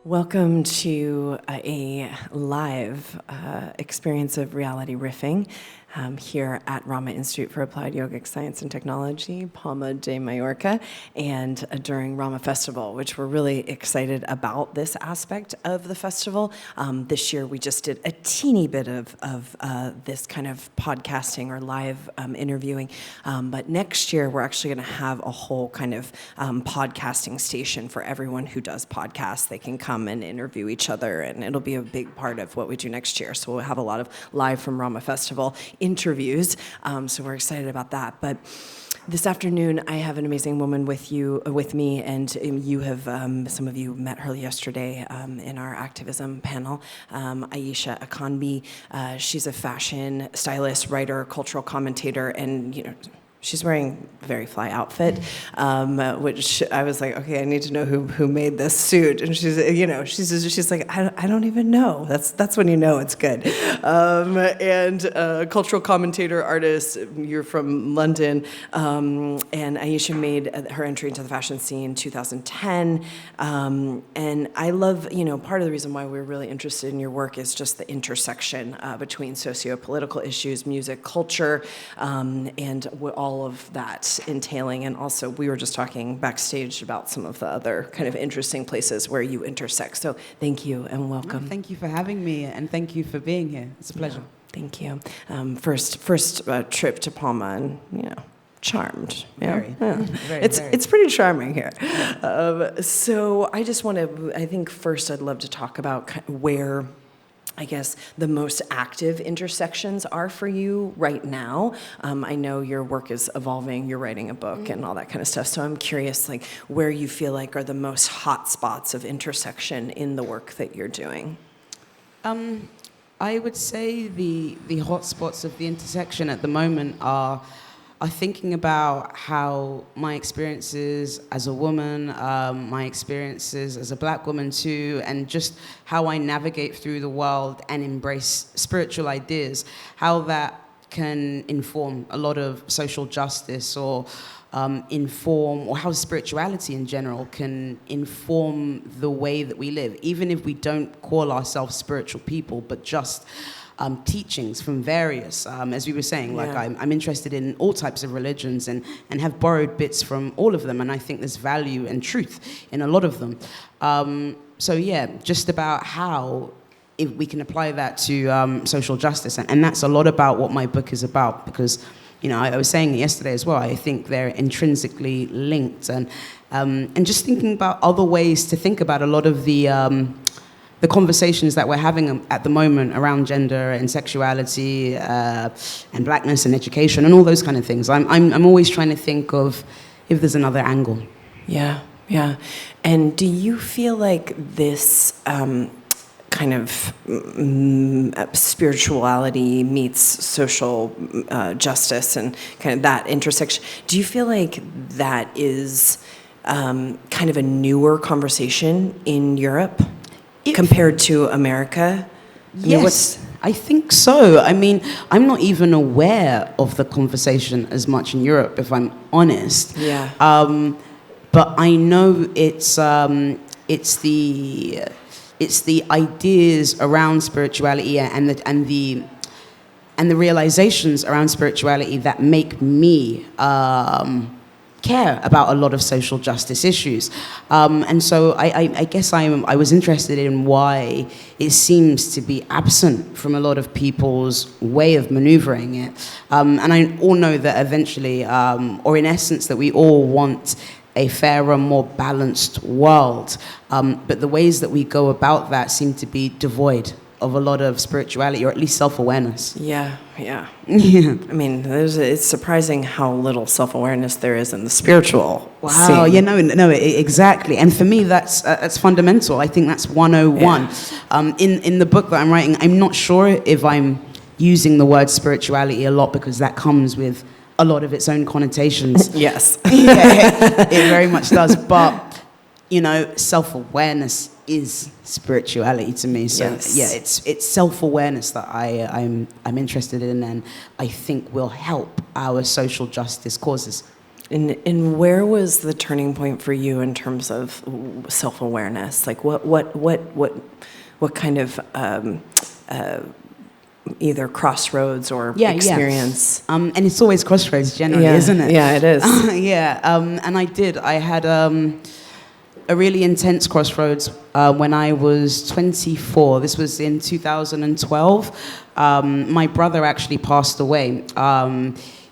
Welcome to a live experience of reality riffing here at Rama Institute for Applied Yogic Science and Technology, Palma de Mallorca, and during Rama Festival, which we're really excited about this aspect of the festival. This year we just did a teeny bit of this kind of podcasting or live interviewing, but next year we're actually going to have a whole kind of podcasting station for everyone who does podcasts. They can come and interview each other, and it'll be a big part of what we do next year. So we'll have a lot of live from Rama Festival interviews, so we're excited about that. But this afternoon, I have an amazing woman with me, and you have, some of you met her yesterday in our activism panel, Ayishat Akanbi. She's a fashion stylist, writer, cultural commentator, and she's wearing a very fly outfit, which I was like, okay, I need to know who made this suit. And she's like, I don't even know. That's when you know it's good. And cultural commentator, artist, you're from London, and Ayisha made her entry into the fashion scene in 2010. And I love, part of the reason why we're really interested in your work is just the intersection between socio-political issues, music, culture, and all of that entailing. And also, we were just talking backstage about some of the other kind of interesting places where you intersect. So thank you and welcome. Thank you for having me, and thank you for being here. It's a pleasure. Thank you. First trip to Palma, and charmed. Very. It's pretty charming here. So I just want to, I think first I'd love to talk about where, I guess, the most active intersections are for you right now. I know your work is evolving, you're writing a book and all that kind of stuff, so I'm curious where you feel like are the most hot spots of intersection in the work that you're doing. I would say the hot spots of the intersection at the moment are thinking about how my experiences as a woman, my experiences as a black woman too, and just how I navigate through the world and embrace spiritual ideas, how that can inform a lot of social justice or how spirituality in general can inform the way that we live, even if we don't call ourselves spiritual people, but just teachings from various, as we were saying, I'm interested in all types of religions and have borrowed bits from all of them, and I think there's value and truth in a lot of them. Just about how if we can apply that to social justice, and that's a lot about what my book is about, because I was saying it yesterday as well, I think they're intrinsically linked, and just thinking about other ways to think about a lot of the conversations that we're having at the moment around gender and sexuality and blackness and education and all those kind of things. I'm always trying to think of if there's another angle. Yeah. And do you feel like this kind of spirituality meets social justice and kind of that intersection, do you feel like that is kind of a newer conversation in Europe compared to America? Yes, I think so. I mean, I'm not even aware of the conversation as much in Europe, if I'm honest. Yeah. But I know it's the ideas around spirituality and the realizations around spirituality that make me care about a lot of social justice issues, and so I guess I was interested in why it seems to be absent from a lot of people's way of maneuvering it, and I all know that eventually, or in essence, that we all want a fairer, more balanced world, but the ways that we go about that seem to be devoid of a lot of spirituality, or at least self-awareness. Yeah. I mean, it's surprising how little self-awareness there is in the spiritual scene. Yeah, no, exactly. And for me, that's fundamental. I think that's 101. Yeah. In the book that I'm writing, I'm not sure if I'm using the word spirituality a lot, because that comes with a lot of its own connotations. Yes. Yeah, it very much does. But, self-awareness is spirituality to me. So yes. it's self-awareness that I'm interested in, and I think will help our social justice causes. And where was the turning point for you in terms of self-awareness? Like what kind of either crossroads or experience? Yeah. And it's always crossroads generally, isn't it? Yeah, it is. And I had a really intense crossroads when I was 24. This was in 2012. My brother actually passed away.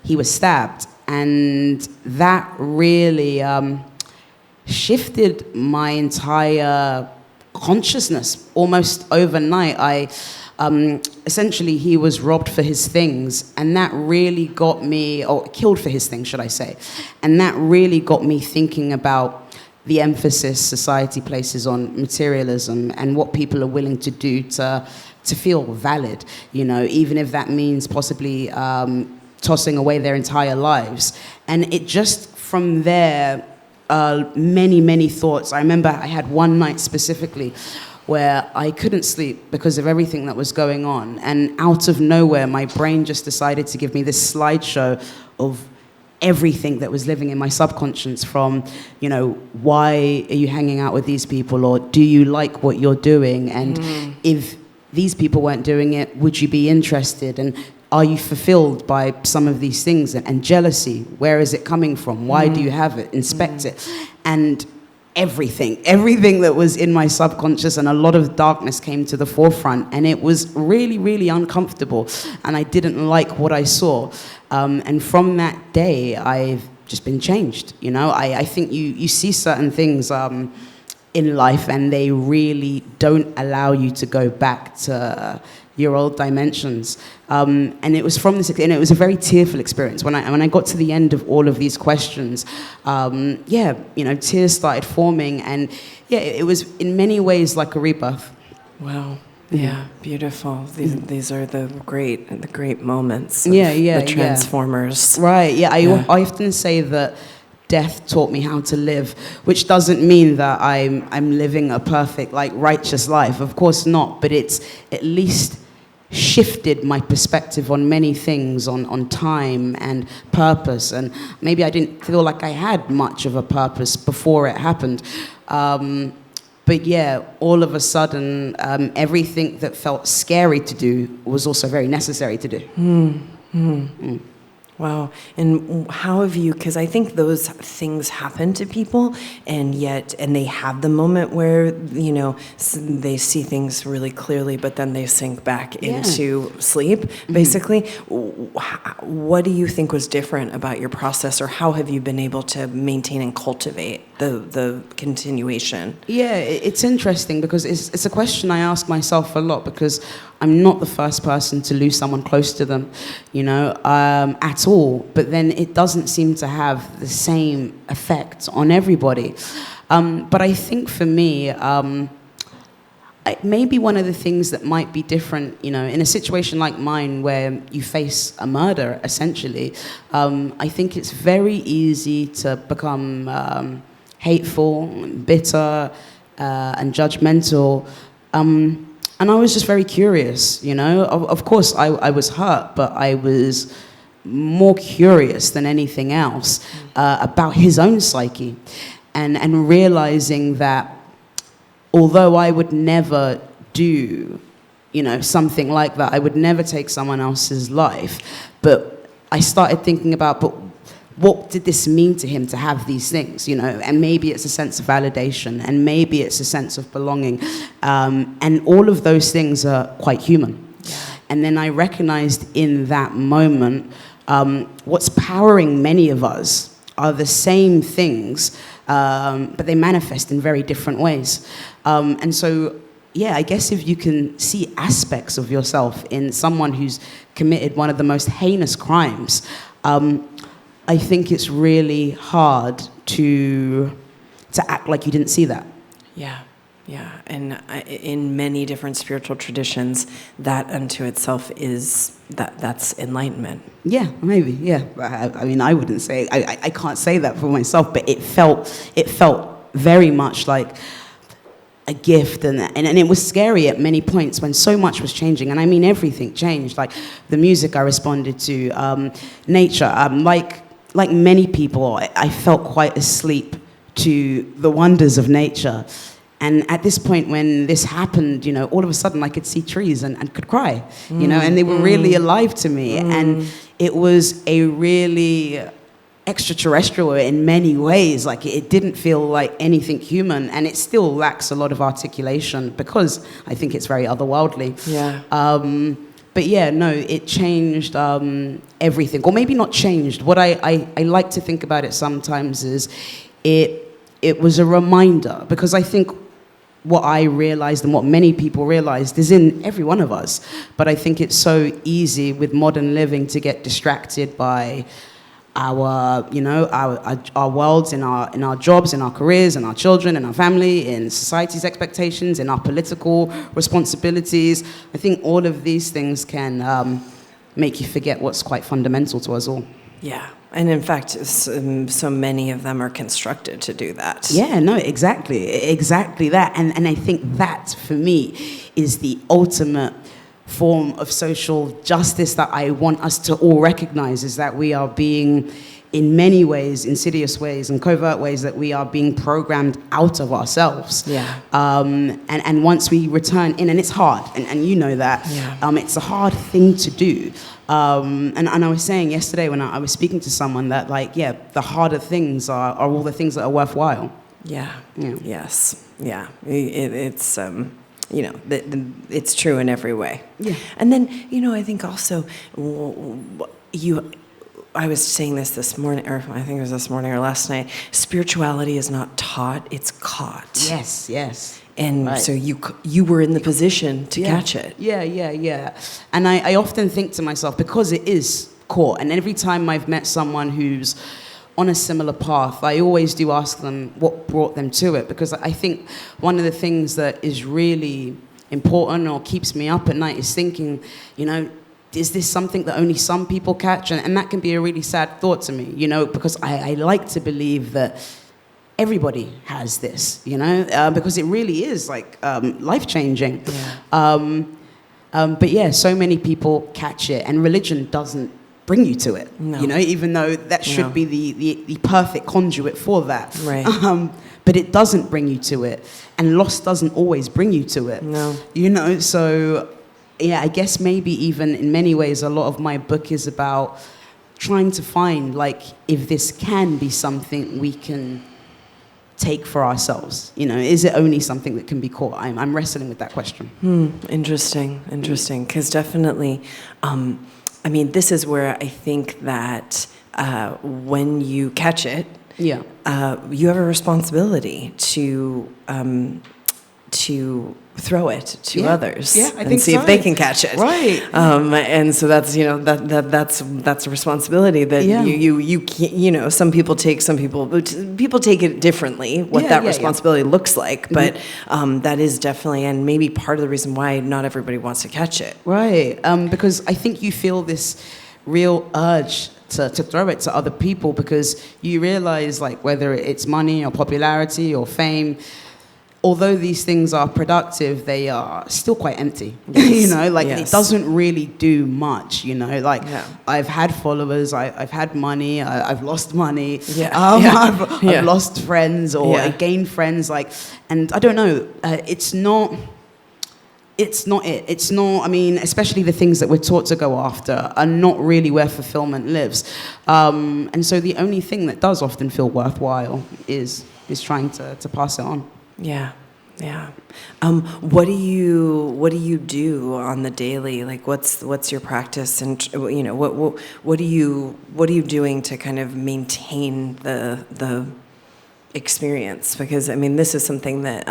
He was stabbed. And that really shifted my entire consciousness almost overnight. Essentially, he was robbed for his things, and that really got me, or killed for his things, should I say. And that really got me thinking about the emphasis society places on materialism and what people are willing to do to feel valid, even if that means possibly tossing away their entire lives. And it just, from there, many thoughts. I remember I had one night specifically where I couldn't sleep because of everything that was going on. And out of nowhere, my brain just decided to give me this slideshow of everything that was living in my subconscious, from, why are you hanging out with these people? Or do you like what you're doing? And if these people weren't doing it, would you be interested? And are you fulfilled by some of these things? And jealousy, where is it coming from? Why do you have it? Inspect it. And everything that was in my subconscious, and a lot of darkness came to the forefront. And it was really uncomfortable. And I didn't like what I saw. And from that day, I've just been changed. I think you see certain things in life, and they really don't allow you to go back to your old dimensions. And it was from this, and it was a very tearful experience. When I got to the end of all of these questions, tears started forming, and it was in many ways like a rebirth. Wow. Yeah, beautiful. These are the great moments. The transformers. Right. Yeah. I often say that death taught me how to live, which doesn't mean that I'm living a perfect, righteous life. Of course not. But it's at least shifted my perspective on many things, on time and purpose. And maybe I didn't feel like I had much of a purpose before it happened. But all of a sudden, everything that felt scary to do was also very necessary to do. Wow. And how have you, because I think those things happen to people, and they have the moment where, they see things really clearly, but then they sink back into sleep, basically. What do you think was different about your process, or how have you been able to maintain and cultivate the continuation? Yeah, it's interesting because it's a question I ask myself a lot, because I'm not the first person to lose someone close to them, at all. But then it doesn't seem to have the same effect on everybody. But I think for me, maybe one of the things that might be different, in a situation like mine where you face a murder, essentially, I think it's very easy to become hateful, bitter, and judgmental. And I was just very curious, Of course, I was hurt, but I was more curious than anything else about his own psyche. And realizing that although I would never do, something like that, I would never take someone else's life, but I started thinking about, but what did this mean to him to have these things, And maybe it's a sense of validation, and maybe it's a sense of belonging. And all of those things are quite human. Yeah. And then I recognized in that moment, what's powering many of us are the same things, but they manifest in very different ways. And so, I guess if you can see aspects of yourself in someone who's committed one of the most heinous crimes, I think it's really hard to act like you didn't see that. Yeah. And in many different spiritual traditions, that unto itself is that's enlightenment. Yeah, maybe. Yeah. I mean, I wouldn't say, I can't say that for myself, but it felt very much like a gift, and it was scary at many points when so much was changing, and I mean everything changed. Like the music I responded to, nature. Like many people, I felt quite asleep to the wonders of nature. And at this point, when this happened, you know, all of a sudden I could see trees and could cry, you know, and they were really alive to me. And it was a really extraterrestrial in many ways. Like it didn't feel like anything human, and it still lacks a lot of articulation because I think it's very otherworldly. Yeah. But yeah, no, it changed everything. Or maybe not changed. What I like to think about it sometimes is it was a reminder, because I think what I realized and what many people realized is in every one of us. But I think it's so easy with modern living to get distracted by our, you know, our worlds, in our jobs, in our careers, in our children, in our family, in society's expectations, in our political responsibilities. I think all of these things can make you forget what's quite fundamental to us all. Yeah. And in fact, so many of them are constructed to do that. Yeah, no, exactly that. And I think that, for me, is the ultimate form of social justice that I want us to all recognize, is that we are being, in many ways, insidious ways and covert ways, that we are being programmed out of ourselves. Yeah. And once we return in, and it's hard, and you know that, it's a hard thing to do. And I was saying yesterday when I was speaking to someone that, like, yeah, the harder things are all the things that are worthwhile. Yeah. Yes. Yeah. It's you know, it's true in every way. Yeah. And then, you know, I think also I was saying this morning, or I think it was this morning or last night, spirituality is not taught, it's caught. Yes. And right. so you were in the position to catch it. Yeah. And I often think to myself, because it is caught, and every time I've met someone who's on a similar path, I always do ask them what brought them to it, because I think one of the things that is really important or keeps me up at night is thinking, you know, is this something that only some people catch? And that can be a really sad thought to me, you know, because I like to believe that everybody has this, you know, because it really is like life-changing. Yeah. But yeah, so many people catch it, and religion doesn't bring you to it, you know, even though that should be the perfect conduit for that. Right. But it doesn't bring you to it, and loss doesn't always bring you to it. No. You know, so yeah, I guess maybe even in many ways a lot of my book is about trying to find, like, if this can be something we can take for ourselves. You know, is it only something that can be caught? I'm wrestling with that question. Interesting, because definitely, I mean, this is where I think that when you catch it, you have a responsibility to throw it to others and see if they can catch it. Right. And so that's, you know, that's a responsibility that you can't, you know, people take it differently, what that responsibility looks like, but that is definitely, and maybe part of the reason why not everybody wants to catch it. Right. Because I think you feel this real urge to throw it to other people, because you realize, like, whether it's money or popularity or fame, although these things are productive, they are still quite empty. You know, like, it doesn't really do much, you know, like, I've had followers, I've had money, I've lost money, I've lost friends or gained friends, like, and I don't know, it's not, I mean, especially the things that we're taught to go after are not really where fulfillment lives. And so the only thing that does often feel worthwhile is trying to pass it on. Yeah. What do you do on the daily? Like, what's your practice, and, you know, what are you doing to kind of maintain the experience? Because, I mean, this is something that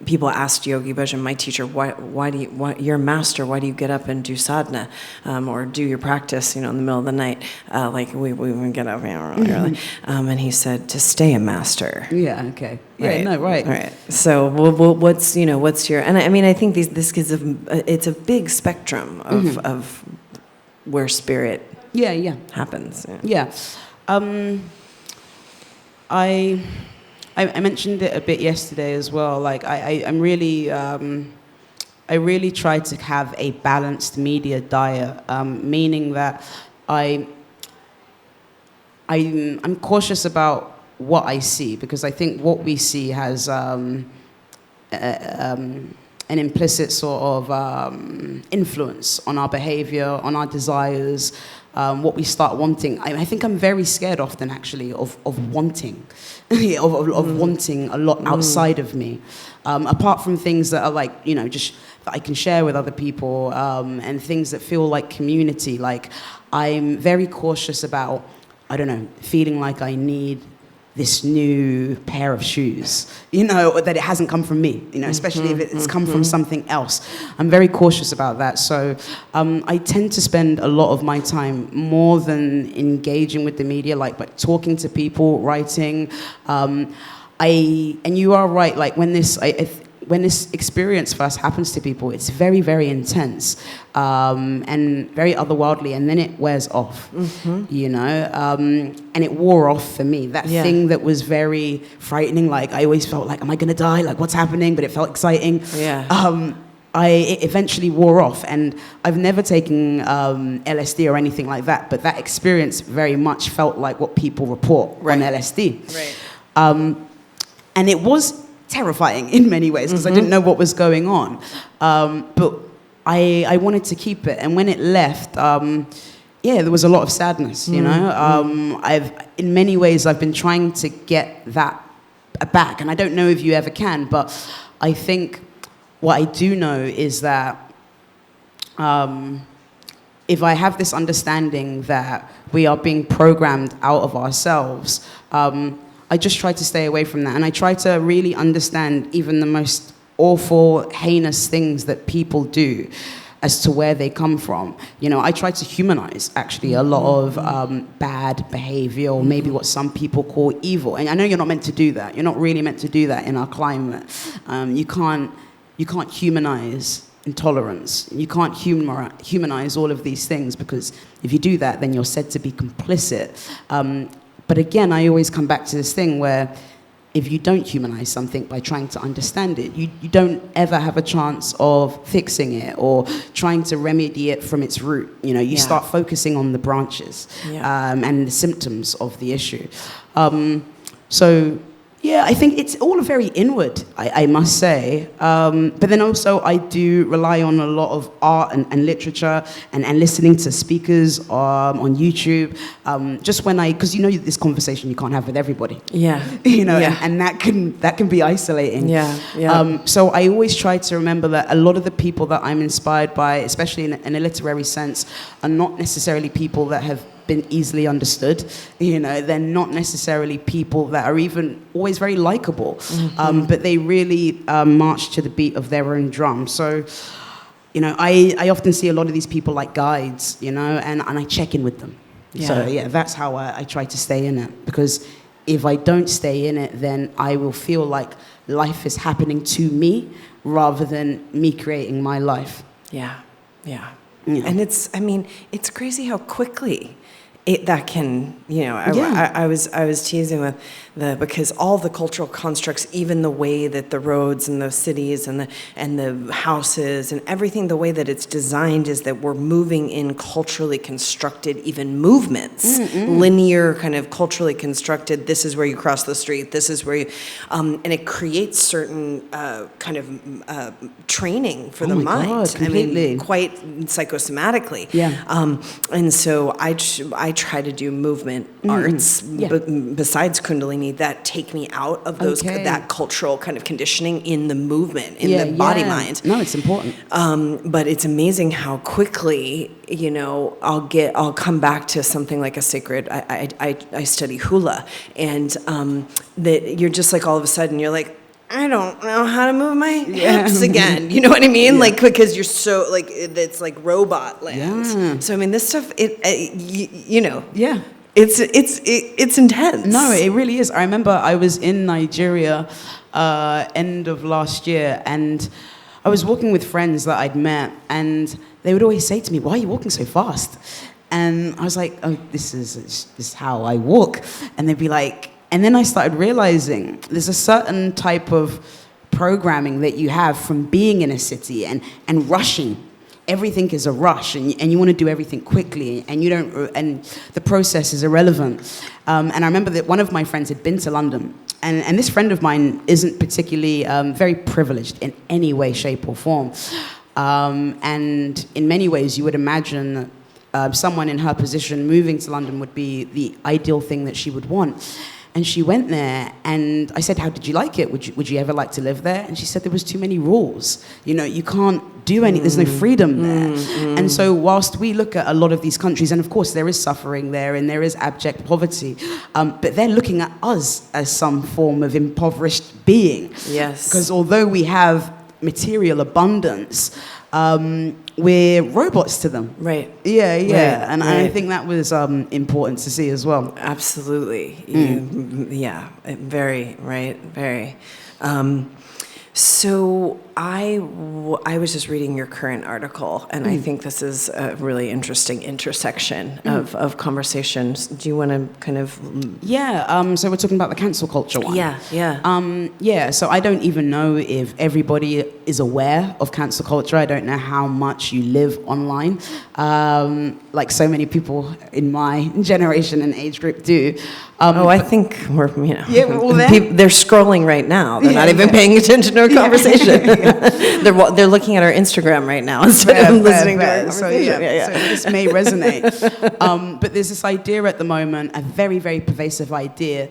people asked Yogi Bhajan, my teacher, why you're a master, why do you get up and do sadhana, or do your practice, you know, in the middle of the night? Like, we would get up really early. And he said, to stay a master. Yeah, okay. Yeah, right. No, right. Right. So what's your, and I mean, I think this gives it's a big spectrum of where spirit happens. Yeah. I mentioned it a bit yesterday as well. Like I'm really, I really try to have a balanced media diet, meaning that I'm cautious about what I see, because I think what we see has an implicit sort of influence on our behavior, on our desires, what we start wanting. I think I'm very scared often, actually, of wanting, of wanting a lot outside of me, apart from things that are like, just that I can share with other people, and things that feel like community. Like, I'm very cautious about, I don't know, feeling like I need this new pair of shoes, that it hasn't come from me, especially if it's come from something else. I'm very cautious about that. So I tend to spend a lot of my time more than engaging with the media, like talking to people, writing. And you are right, like when this experience first happens to people, it's very, very intense, and very otherworldly, and then it wears off, and it wore off for me. That thing that was very frightening, like I always felt like, am I going to die? Like, what's happening? But it felt exciting. It eventually wore off, and I've never taken LSD or anything like that, but that experience very much felt like what people report on LSD. Right. And it was terrifying in many ways, because I didn't know what was going on, but I wanted to keep it. And when it left, there was a lot of sadness. In many ways I've been trying to get that back, and I don't know if you ever can, but I think what I do know is that if I have this understanding that we are being programmed out of ourselves, I just try to stay away from that. And I try to really understand even the most awful, heinous things that people do as to where they come from. I try to humanize, actually, a lot of bad behavior, or maybe what some people call evil. And I know you're not meant to do that. You're not really meant to do that in our climate. You can't humanize intolerance. You can't humanize all of these things, because if you do that, then you're said to be complicit. But again, I always come back to this thing where if you don't humanize something by trying to understand it, you don't ever have a chance of fixing it or trying to remedy it from its root. You start focusing on the branches and the symptoms of the issue. I think it's all very inward, I must say. But then also I do rely on a lot of art and literature and listening to speakers on YouTube. Just when because this conversation you can't have with everybody. And that can be isolating. So I always try to remember that a lot of the people that I'm inspired by, especially in a literary sense, are not necessarily people that have been easily understood. They're not necessarily people that are even always very likable, but they really march to the beat of their own drum. So, I often see a lot of these people like guides, and I check in with them. So that's how I try to stay in it, because if I don't stay in it, then I will feel like life is happening to me rather than me creating my life. And it's crazy how quickly that can, I was teasing with because all the cultural constructs, even the way that the roads and the cities and the houses and everything, the way that it's designed is that we're moving in culturally constructed even movements, linear kind of culturally constructed. This is where you cross the street. This is where you, and it creates certain kind of training for the mind. God, completely. Quite psychosomatically. And so I try to do movement arts besides Kundalini that take me out of those that cultural kind of conditioning in the movement, in the body mind. No, it's important. But it's amazing how quickly, I'll come back to something like a sacred. I study hula, and that you're just like all of a sudden you're like, I don't know how to move my hips again. You know what I mean? Like, because you're so like it's like robot land. So this stuff, it's intense. No, it really is. I remember I was in Nigeria end of last year, and I was walking with friends that I'd met, and they would always say to me, "Why are you walking so fast?" And I was like, "Oh, this is how I walk." And they'd be like, And then I started realizing there's a certain type of programming that you have from being in a city and rushing. Everything is a rush, and you want to do everything quickly, and you don't, and the process is irrelevant. And I remember that one of my friends had been to London, and this friend of mine isn't particularly very privileged in any way, shape, or form. And in many ways, you would imagine someone in her position moving to London would be the ideal thing that she would want. And she went there, and I said, how did you like it? Would you ever like to live there? And she said there was too many rules. You know, you can't do any, there's no freedom there. And so whilst we look at a lot of these countries, and of course there is suffering there, and there is abject poverty, but they're looking at us as some form of impoverished being. Yes. Because although we have material abundance, we're robots to them. Right. Yeah. Right. And Right. I think that was important to see as well. Absolutely. Yeah, very, right, very. So I was just reading your current article, and I think this is a really interesting intersection of conversations. Do you want to kind of... Yeah, so we're talking about the cancel culture one. Yeah. So I don't even know if everybody is aware of cancel culture. I don't know how much you live online, like so many people in my generation and age group do. I think we're, Yeah, we're all there. They're scrolling right now. They're not even paying attention to our conversation. They're looking at our Instagram right now instead of listening to our conversation. So this may resonate. But there's this idea at the moment, a very, very pervasive idea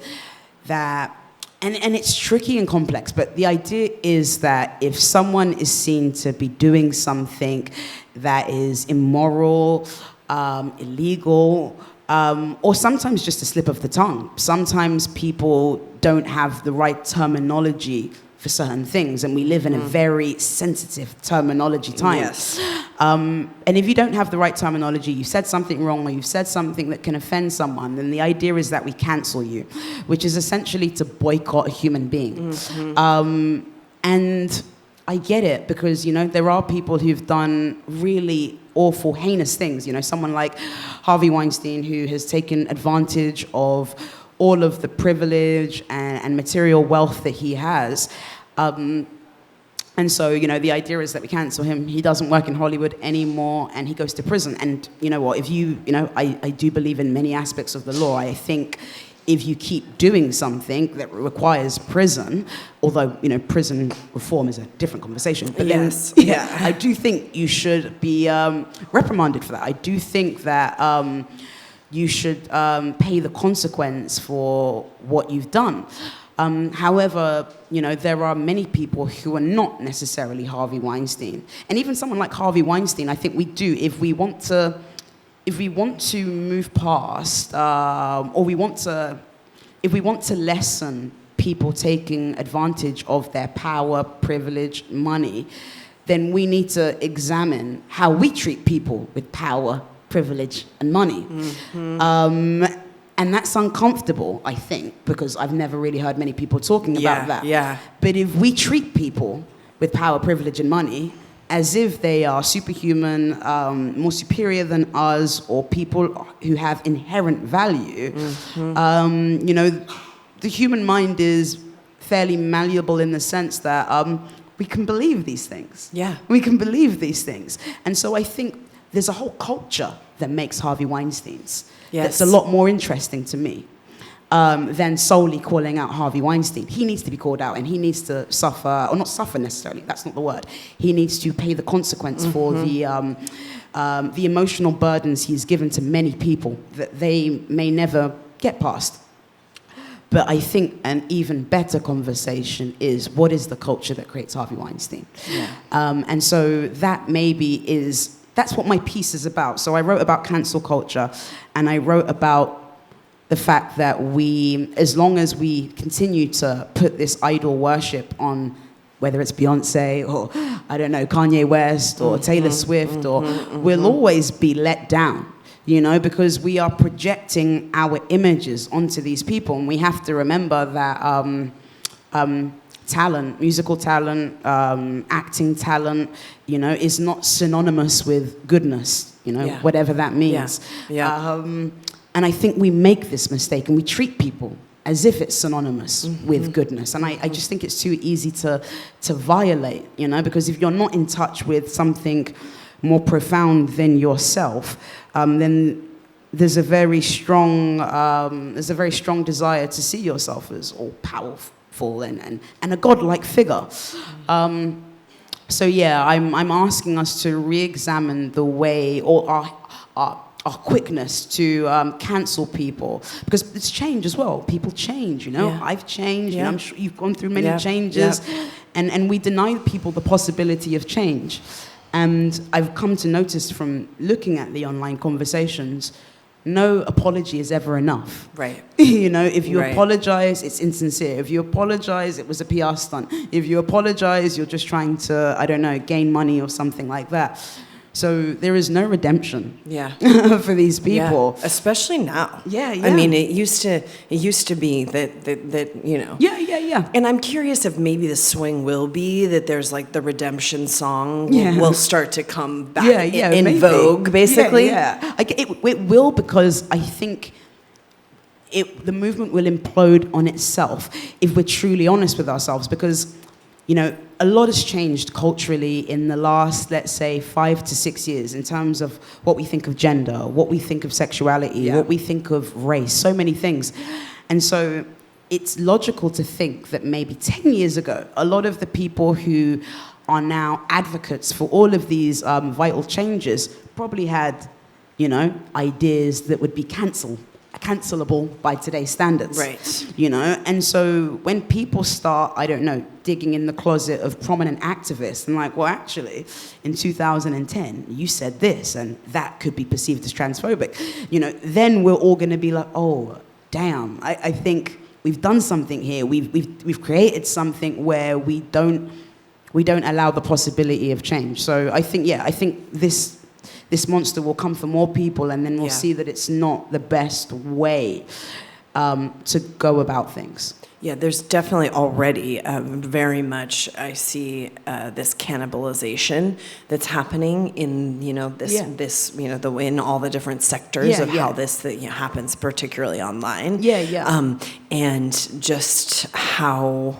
that, and it's tricky and complex, but the idea is that if someone is seen to be doing something that is immoral, illegal, or sometimes just a slip of the tongue. Sometimes people don't have the right terminology for certain things, and we live in a very sensitive terminology time. Yes. And if you don't have the right terminology, you've said something wrong, or you've said something that can offend someone, then the idea is that we cancel you, which is essentially to boycott a human being. And I get it, because, you know, there are people who've done really awful, heinous things. You know, someone like Harvey Weinstein, who has taken advantage of all of the privilege and material wealth that he has. And so, you know, the idea is that we cancel him. He doesn't work in Hollywood anymore, and he goes to prison. And you know what, I do believe in many aspects of the law. I think if you keep doing something that requires prison, although, you know, prison reform is a different conversation. But yes. then, I do think you should be reprimanded for that. I do think that you should pay the consequence for what you've done. However, you know, there are many people who are not necessarily Harvey Weinstein. And even someone like Harvey Weinstein, I think we do, if we want to move past, if we want to lessen people taking advantage of their power, privilege, money, then we need to examine how we treat people with power, privilege, and money. And that's uncomfortable, I think, because I've never really heard many people talking about that. Yeah. But if we treat people with power, privilege, and money as if they are superhuman, more superior than us, or people who have inherent value, you know, the human mind is fairly malleable in the sense that we can believe these things. Yeah. We can believe these things. And so I think there's a whole culture that makes Harvey Weinstein's. Yes. That's a lot more interesting to me than solely calling out Harvey Weinstein. He needs to be called out, and he needs to suffer, or not suffer necessarily, that's not the word. He needs to pay the consequence for the emotional burdens he's given to many people that they may never get past. But I think an even better conversation is, what is the culture that creates Harvey Weinstein? Yeah. And so that maybe is, that's what my piece is about. So I wrote about cancel culture, and I wrote about the fact that we, as long as we continue to put this idol worship on, whether it's Beyonce or, I don't know, Kanye West or Taylor Swift, or we'll always be let down, you know, because we are projecting our images onto these people. And we have to remember that talent, musical talent, acting talent, you know, is not synonymous with goodness, you know, whatever that means. Yeah. And I think we make this mistake, and we treat people as if it's synonymous with goodness. And I just think it's too easy to violate, you know, because if you're not in touch with something more profound than yourself, then there's a very strong desire to see yourself as all powerful and a godlike figure. So yeah, I'm asking us to re-examine the way, or our quickness to cancel people, because it's change as well. People change, you know. Yeah. I've changed, Yeah. and I'm sure you've gone through many Yeah. changes, Yeah. and we deny people the possibility of change. And I've come to notice from looking at the online conversations, no apology is ever enough. Right. You know, if you Right. apologize, it's insincere. If you apologize, it was a PR stunt. If you apologize, you're just trying to, I don't know, gain money or something like that. So there is no redemption Yeah. for these people. Yeah. Especially now. Yeah, I yeah. mean, it used to be that you know. Yeah. And I'm curious if maybe the swing will be that there's like the redemption song Yeah. will start to come back Yeah, in maybe. vogue, basically. Yeah. It will, because I think the movement will implode on itself if we're truly honest with ourselves, because, you know, a lot has changed culturally in the last, let's say, 5 to 6 years in terms of what we think of gender, what we think of sexuality, Yeah. what we think of race, so many things. And so it's logical to think that maybe 10 years ago, a lot of the people who are now advocates for all of these vital changes probably had, you know, ideas that would be cancelable by today's standards. Right. You know, and so when people start, I don't know, digging in the closet of prominent activists and like, well, actually, in 2010, you said this, and that could be perceived as transphobic, you know, then we're all going to be like, oh, damn, I think we've done something here. We've created something where we don't allow the possibility of change. So I think this monster will come for more people, and then we'll see that it's not the best way to go about things. Yeah, there's definitely already very much, I see this cannibalization that's happening in, you know, this you know, in all the different sectors of how this happens, particularly online. And just how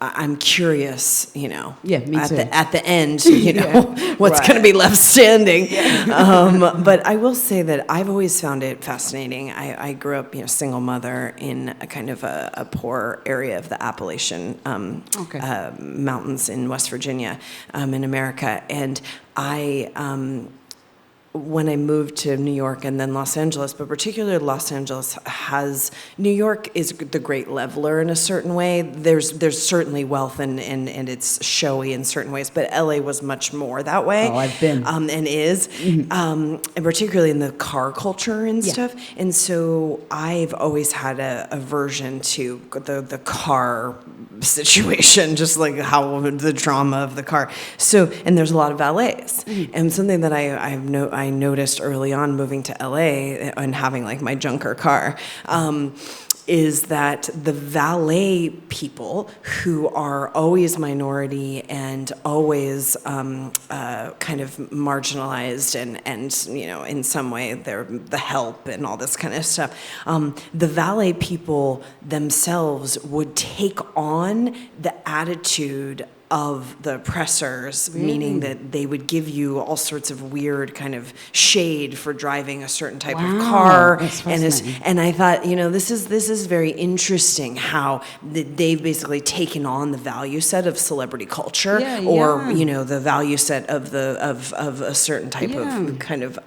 I'm curious, you know, me too. At the end, you know, what's going to be left standing. But I will say that I've always found it fascinating. I grew up, you know, single mother in a kind of a poor area of the Appalachian mountains in West Virginia, in America, and when I moved to New York and then Los Angeles, but particularly Los Angeles New York is the great leveler in a certain way. There's certainly wealth and it's showy in certain ways, but LA was much more that way. Oh, I've been. And is, and particularly in the car culture and stuff. And so I've always had a aversion to the car situation, just like how the drama of the car. So, and there's a lot of valets. And something that I noticed early on moving to LA and having like my junker car, is that the valet people who are always minority and always kind of marginalized and you know, in some way they're the help and all this kind of stuff, the valet people themselves would take on the attitude of the oppressors, meaning that they would give you all sorts of weird kind of shade for driving a certain type of car. And I thought, you know, this is very interesting how they've basically taken on the value set of celebrity culture, or you know, the value set of a certain type of kind of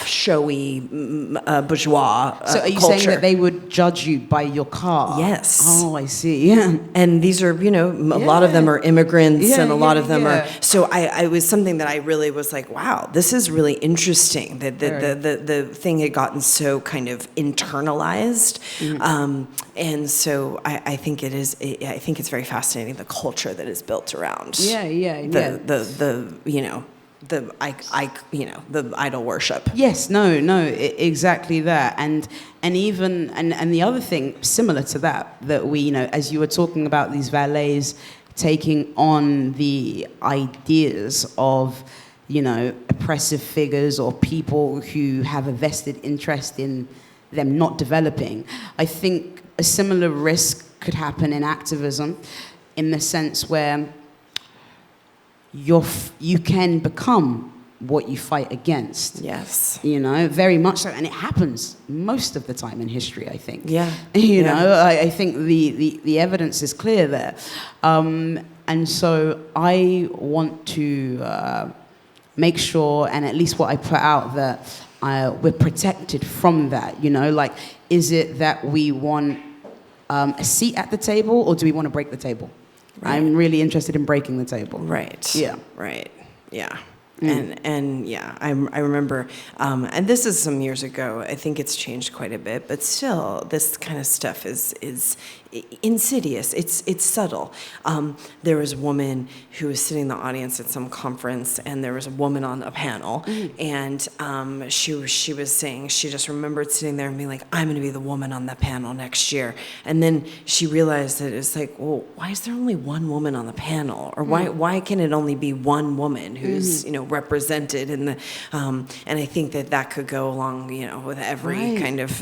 showy bourgeois So are you culture. saying that they would judge you by your car? Yes. Oh, I see. Yeah. And these are, you know, a lot of them are immigrants, and a lot of them are. Yeah. So I was something that I really was like, wow, this is really interesting. That the thing had gotten so kind of internalized, and so I think it is. I think it's very fascinating, the culture that is built around. The you know. The idol worship. Yes, exactly that, and even the other thing similar to that we, you know, as you were talking about these valets taking on the ideas of, you know, oppressive figures or people who have a vested interest in them not developing. I think a similar risk could happen in activism, in the sense where you can become what you fight against. Yes. You know, very much so. And it happens most of the time in history, I think. Yeah. You know, I think the evidence is clear there. And so I want to make sure, and at least what I put out, that we're protected from that. You know, like, is it that we want a seat at the table, or do we want to break the table? Right. I'm really interested in breaking the table. Right. Yeah. Right. Yeah. And yeah, I remember, and this is some years ago. I think it's changed quite a bit, but still, this kind of stuff is insidious. It's subtle. There was a woman who was sitting in the audience at some conference, and there was a woman on a panel, and she was saying she just remembered sitting there and being like, "I'm going to be the woman on that panel next year," and then she realized that it's like, well, why is there only one woman on the panel, or why can it only be one woman who's represented in the, and I think that could go along, with every kind of,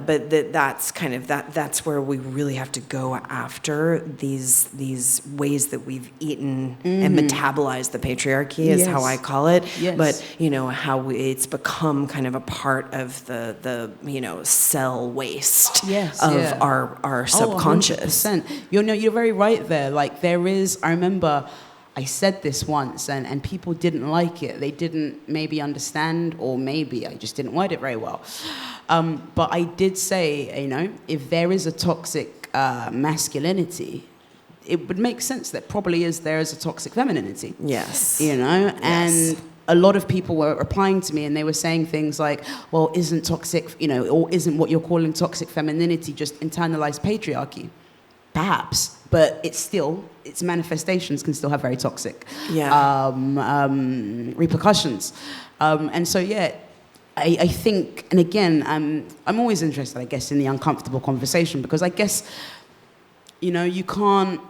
but that's where we really have to go after these ways that we've eaten and metabolized the patriarchy, is how I call it. Yes. But how it's become kind of a part of the cell waste of our subconscious. 100%. You're very right there. Like, there is, I remember I said this once, and people didn't like it. They didn't maybe understand, or maybe I just didn't word it very well. But I did say, if there is a toxic masculinity, it would make sense that probably there is a toxic femininity. Yes. And a lot of people were replying to me, and they were saying things like, well, isn't toxic, or isn't what you're calling toxic femininity just internalized patriarchy? Perhaps, but its manifestations can still have very toxic repercussions. And so, I think, and again, I'm always interested, I guess, in the uncomfortable conversation, because I guess, you can't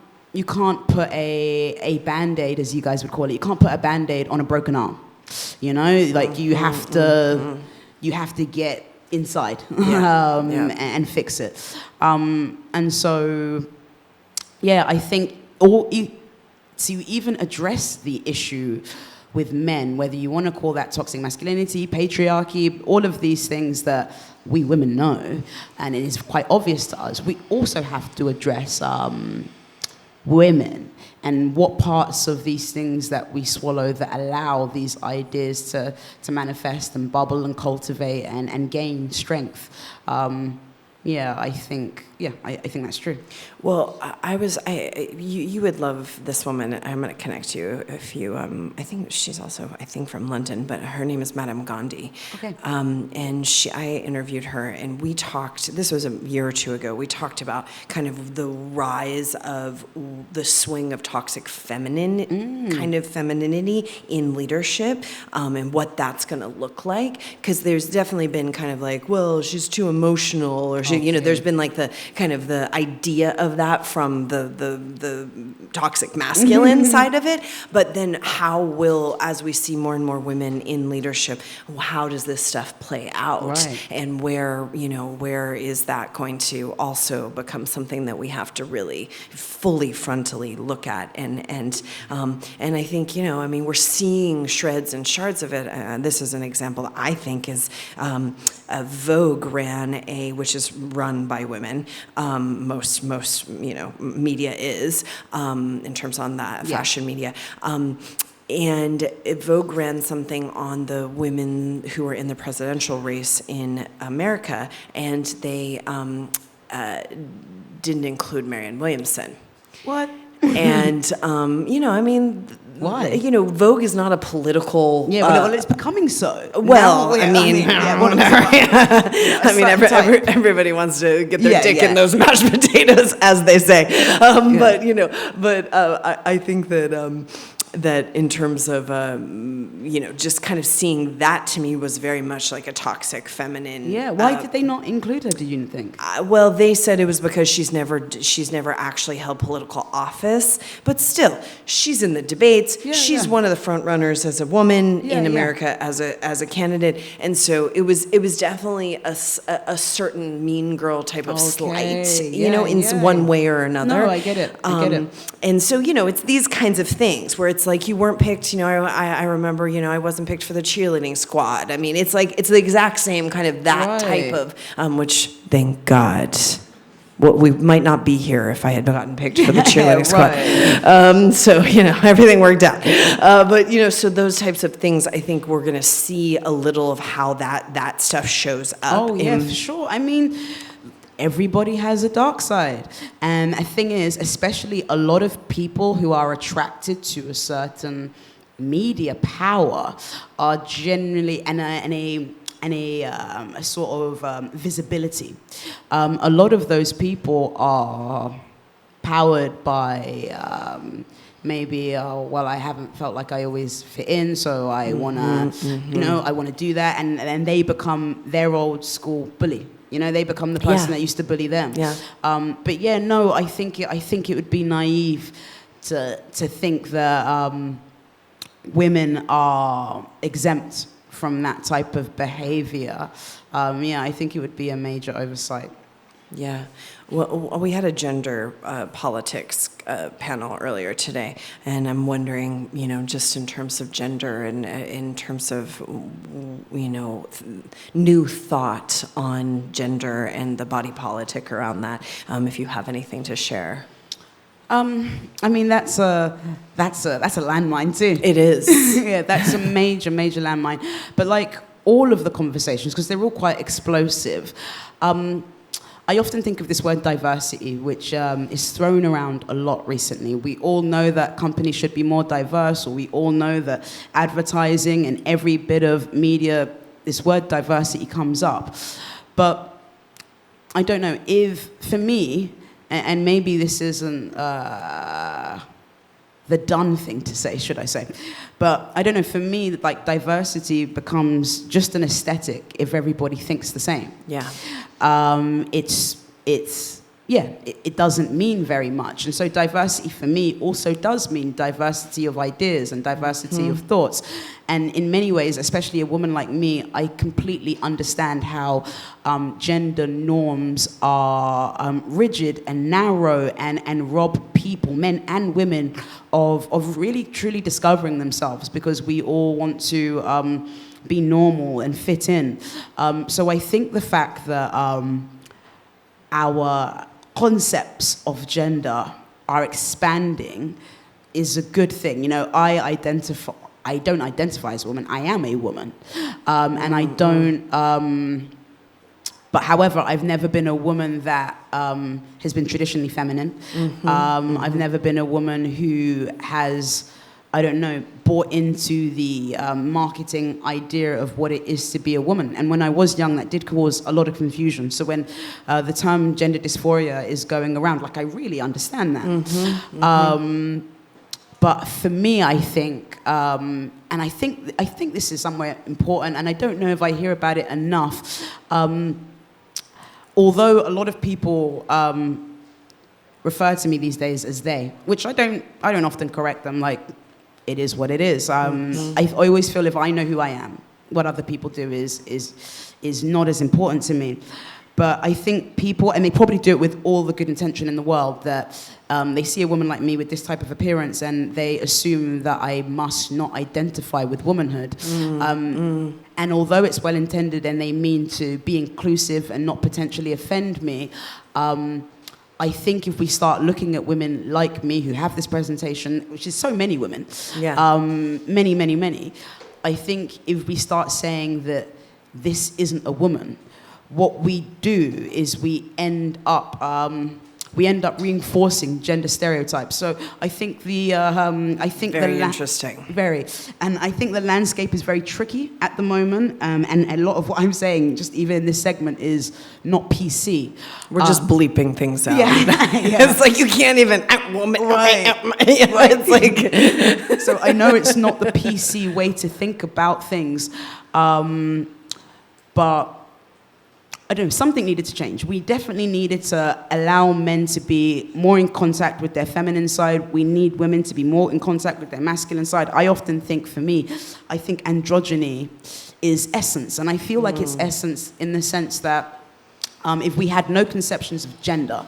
put a Band-Aid, as you guys would call it, you can't put a Band-Aid on a broken arm. Like, you have to get inside and fix it. And so, I think to even address the issue with men, whether you want to call that toxic masculinity, patriarchy, all of these things that we women know, and it is quite obvious to us, we also have to address women and what parts of these things that we swallow that allow these ideas to manifest and bubble and cultivate and gain strength. I think that's true. Well, you would love this woman. I'm going to connect you if you, I think she's also, from London, but her name is Madame Gandhi. Okay. And I interviewed her, and we talked, this was a year or two ago, we talked about kind of the rise of the swing of toxic kind of femininity in leadership, and what that's going to look like. Because there's definitely been kind of like, well, she's too emotional, or she, there's been like the kind of the idea of that from the toxic masculine side of it. But then how will, as we see more and more women in leadership, how does this stuff play out? Right. And where is that going to also become something that we have to really fully frontally look at? And I think, we're seeing shreds and shards of it. This is an example that I think is Vogue ran which is run by women. Most media is in terms on that fashion media. And Vogue ran something on the women who were in the presidential race in America, and they didn't include Marianne Williamson. What? And why? Vogue is not a political. Yeah, well, it's becoming so. Well, everybody wants to get their dick in those mashed potatoes, as they say. But I think that that in terms of, just kind of seeing that to me was very much like a toxic feminine. Yeah, why did they not include her, do you think? Well, they said it was because she's never actually held political office, but still, she's in the debates. She's one of the front runners as a woman in America as a candidate, and so it was definitely a certain mean girl type of slight, in one way or another. No, I get it. And so, it's these kinds of things where it's like you weren't picked. I remember, I wasn't picked for the cheerleading squad. I mean, it's the exact same kind of that type of, which thank God. Well, we might not be here if I had gotten picked for the cheerleading squad. So, everything worked out. But, so those types of things, I think we're going to see a little of how that stuff shows up. Oh, yeah, for sure. I mean, everybody has a dark side. And the thing is, especially a lot of people who are attracted to a certain media power are generally, and a sort of visibility. A lot of those people are powered by maybe, I haven't felt like I always fit in, so I wanna, I wanna do that, and then they become their old school bully. They become the person that used to bully them. But I think it would be naive to think that women are exempt from that type of behavior. I think it would be a major oversight. Yeah. Well, we had a gender politics panel earlier today, and I'm wondering, just in terms of gender and in terms of, new thought on gender and the body politic around that, if you have anything to share. I mean, that's a landmine too. It is. Yeah, that's a major landmine. But like all of the conversations, because they're all quite explosive, I often think of this word diversity, which is thrown around a lot recently. We all know that companies should be more diverse, or we all know that advertising and every bit of media, this word diversity comes up. But I don't know, if, for me, and maybe this isn't the done thing to say, should I say, but I don't know, for me, like, diversity becomes just an aesthetic if everybody thinks the same. Yeah. It doesn't mean very much. And so diversity for me also does mean diversity of ideas and diversity of thoughts. And in many ways, especially a woman like me, I completely understand how gender norms are rigid and narrow and rob people, men and women, of really truly discovering themselves, because we all want to be normal and fit in. So I think the fact that our concepts of gender are expanding is a good thing. I don't identify as a woman. I am a woman, and I don't. But however, I've never been a woman that has been traditionally feminine. I've never been a woman who has, bought into the marketing idea of what it is to be a woman. And when I was young, that did cause a lot of confusion. So when the term gender dysphoria is going around, I really understand that. But for me, I think, and I think this is somewhere important, and I don't know if I hear about it enough. Although a lot of people refer to me these days as they, which I don't often correct them. It is what it is. I always feel if I know who I am, what other people do is not as important to me. But I think people, and they probably do it with all the good intention in the world, that they see a woman like me with this type of appearance and they assume that I must not identify with womanhood. And although it's well-intended and they mean to be inclusive and not potentially offend me, I think if we start looking at women like me who have this presentation, which is so many women, many, I think if we start saying that this isn't a woman, what we do is we end up we end up reinforcing gender stereotypes. So I think Very interesting. Very. And I think the landscape is very tricky at the moment. And a lot of what I'm saying, just even in this segment, is not PC. We're just bleeping things out. Yeah. It's like you can't even, woman. Right. It's like. So I know it's not the PC way to think about things. But I don't know, something needed to change. We definitely needed to allow men to be more in contact with their feminine side. We need women to be more in contact with their masculine side. I often think, for me, I think androgyny is essence. And I feel like it's essence in the sense that if we had no conceptions of gender,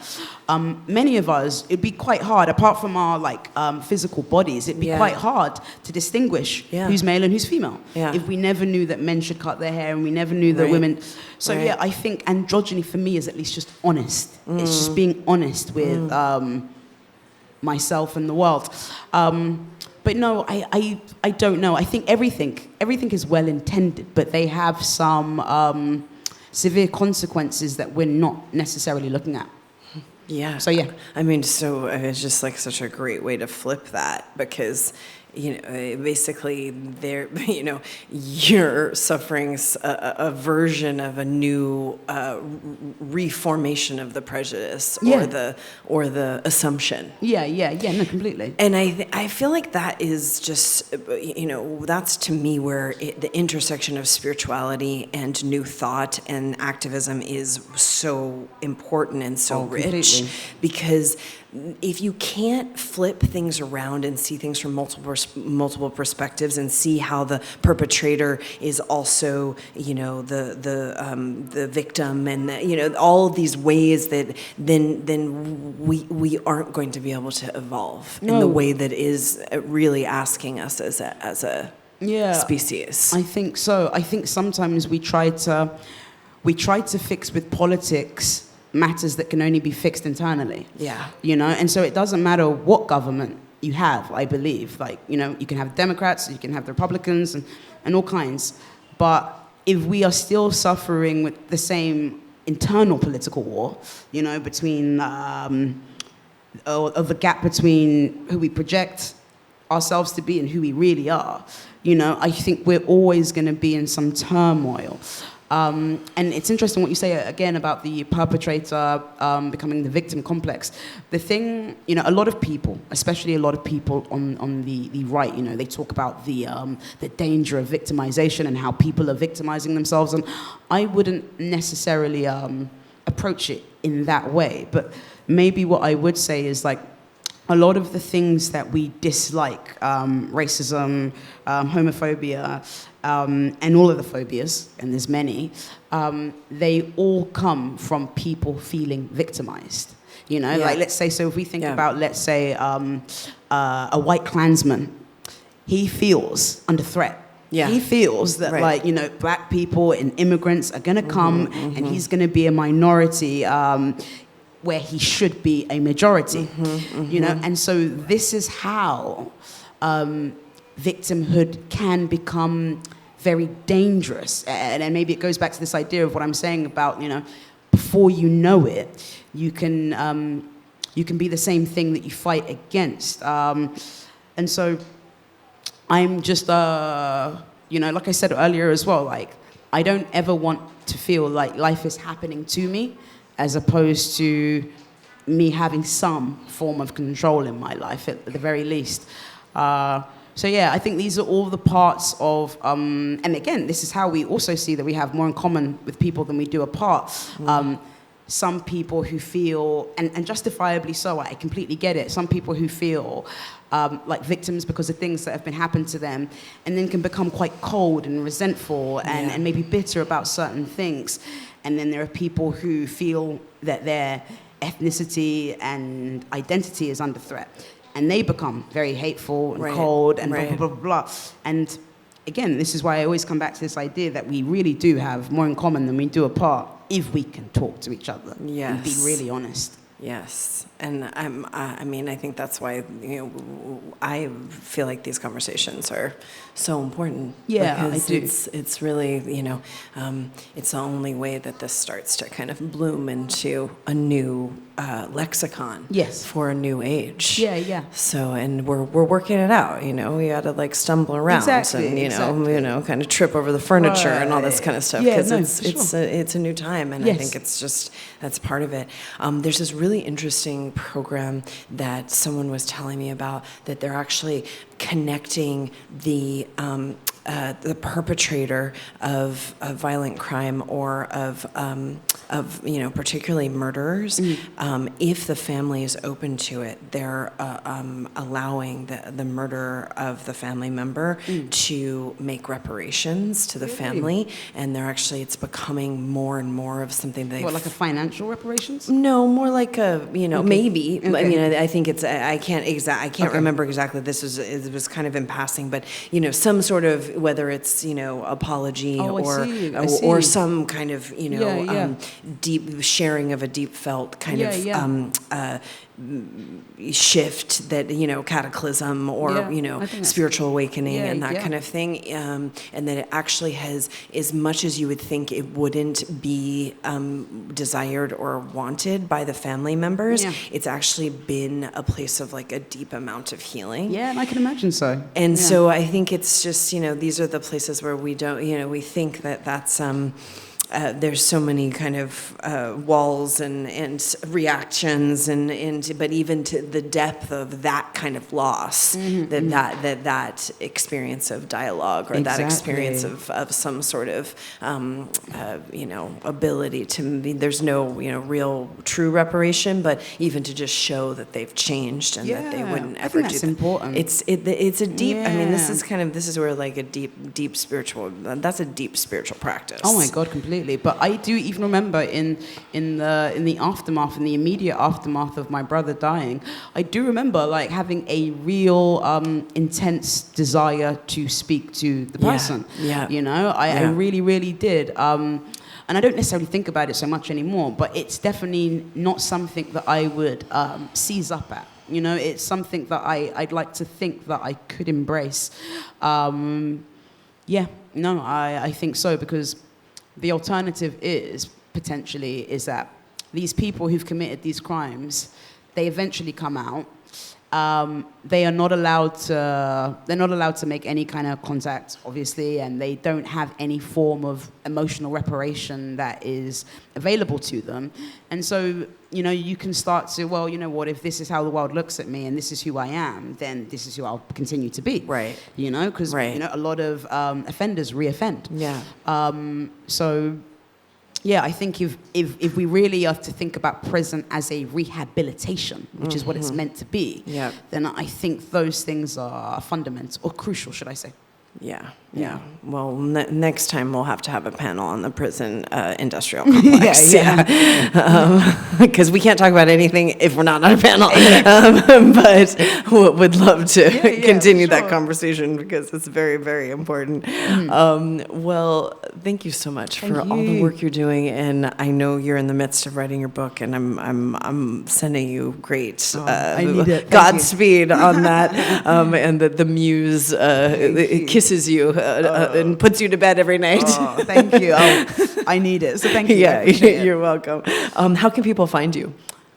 many of us, it'd be quite hard, apart from our physical bodies, it'd be quite hard to distinguish who's male and who's female. Yeah. If we never knew that men should cut their hair and we never knew that women. So Right. yeah, I think androgyny for me is at least just honest. It's just being honest with myself and the world. But no, I don't know. I think everything is well intended, but they have some severe consequences that we're not necessarily looking at. Yeah. So, yeah. I mean, so it's just like such a great way to flip that, because, basically you're suffering a version of a new reformation of the prejudice or the assumption. Yeah, no, completely. And I feel like that is just, that's to me where the intersection of spirituality and new thought and activism is so important and so rich. Completely. Because if you can't flip things around and see things from multiple perspectives and see how the perpetrator is also, the victim, and all of these ways, that then we aren't going to be able to evolve in the way that is really asking us as a species. I think so. I think sometimes we try to fix with politics matters that can only be fixed internally. Yeah. And so it doesn't matter what government you have, I believe. You can have Democrats, you can have the Republicans, and all kinds. But if we are still suffering with the same internal political war, between, of the gap between who we project ourselves to be and who we really are, I think we're always going to be in some turmoil. And it's interesting what you say again about the perpetrator becoming the victim complex. The thing, a lot of people, especially a lot of people on the right, they talk about the danger of victimization and how people are victimizing themselves. And I wouldn't necessarily approach it in that way. But maybe what I would say is a lot of the things that we dislike, racism, homophobia, and all of the phobias, and there's many, they all come from people feeling victimized. Let's say, so if we think about, let's say, a white Klansman, he feels under threat. Yeah. He feels that, black people and immigrants are going to come, and he's going to be a minority where he should be a majority, and so this is how victimhood can become very dangerous. And maybe it goes back to this idea of what I'm saying about, before you know it, you can be the same thing that you fight against. And so I'm just, like I said earlier as well, I don't ever want to feel like life is happening to me, as opposed to me having some form of control in my life, at the very least. So yeah, I think these are all the parts of, and again, this is how we also see that we have more in common with people than we do apart. Some people who feel, and justifiably so, I completely get it, some people who feel like victims because of things that have been happened to them, and then can become quite cold and resentful and maybe bitter about certain things. And then there are people who feel that their ethnicity and identity is under threat, and they become very hateful and cold and blah, blah, blah, blah. And again, this is why I always come back to this idea that we really do have more in common than we do apart, if we can talk to each other and be really honest. Yes, and I think that's why I feel like these conversations are so important. Yeah, I do. It's really it's the only way that this starts to kind of bloom into a new lexicon Yes. for a new age. Yeah. So, and we're working it out, you know, we got to like stumble around Exactly, and, kind of trip over the furniture and all this kind of stuff. Yeah, Because no, it's a new time. And I think it's just, that's part of it. There's this really interesting program that someone was telling me about that they're actually connecting the perpetrator of violent crime or of particularly murderers, if the family is open to it, they're allowing the murderer of the family member to make reparations to the family, and it's becoming more and more of something they. What, like a financial reparations? No, more like a maybe. Okay. I mean, I think it's I can't remember exactly. It was kind of in passing, but some sort of, whether it's apology or some kind of deep sharing of a deep felt kind of shift that cataclysm or spiritual awakening and that kind of thing, and that it actually has, as much as you would think it wouldn't be desired or wanted by the family members, it's actually been a place of like a deep amount of healing. Yeah, and I can imagine so. And so I think it's just these are the places where we don't we think that that's there's so many kind of walls and reactions but even to the depth of that kind of loss, that experience of dialogue or that experience of some sort of ability to be, there's no real true reparation, but even to just show that they've changed and that they wouldn't ever do that. Important. It's a deep. I mean, this is where like a deep spiritual. That's a deep spiritual practice. Oh my God, completely. But I do even remember in the aftermath, in the immediate aftermath of my brother dying, I do remember like having a real intense desire to speak to the person. I really, really did. And I don't necessarily think about it so much anymore, but it's definitely not something that I would seize up at. It's something that I'd like to think that I could embrace. I think so, because the alternative is that these people who've committed these crimes, they eventually come out. They are not allowed to make any kind of contact, obviously, and they don't have any form of emotional reparation that is available to them. And so, you can start to, well, you know what, if this is how the world looks at me and this is who I am, then this is who I'll continue to be. Right. Because, a lot of offenders reoffend. Yeah. I think if we really are to think about prison as a rehabilitation, which is what it's meant to be, then I think those things are fundamental, or crucial, should I say. Yeah. Well, next time we'll have to have a panel on the prison industrial complex. Because we can't talk about anything if we're not on a panel. But would love to continue that conversation because it's very, very important. Well, thank you so much for all the work you're doing, and I know you're in the midst of writing your book, and I'm sending you great Godspeed on that, and the muse kisses you and puts you to bed every night. Oh, thank you. I need it. So thank you. Yeah, you're welcome. How can people find you?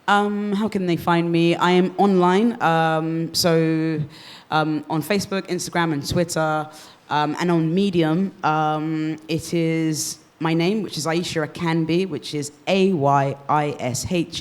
How can they find me? I am online. On Facebook, Instagram, and Twitter, and on Medium. It is my name, which is Ayishat Akanbi, which is AYISHAT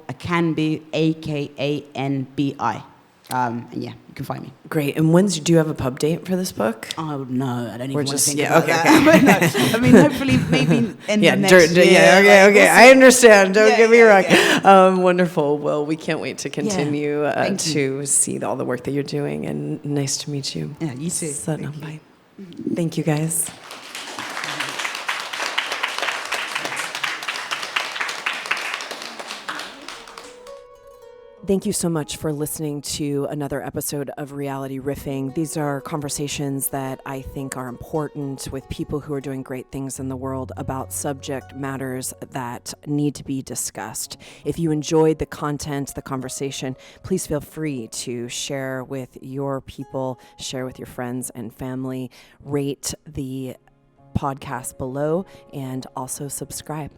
_Akanbi, AKANBI. And you can find me. Great. And do you have a pub date for this book? Oh, no, I don't even want to think about that. Okay. I mean, hopefully, maybe in the next year. Yeah, okay. I understand. Don't get me wrong. Wonderful. Well, we can't wait to continue to see all the work that you're doing, and nice to meet you. Yeah, you too. Thank you, guys. Thank you so much for listening to another episode of Reality Riffing. These are conversations that I think are important with people who are doing great things in the world about subject matters that need to be discussed. If you enjoyed the content, the conversation, please feel free to share with your people, share with your friends and family, rate the podcast below, and also subscribe.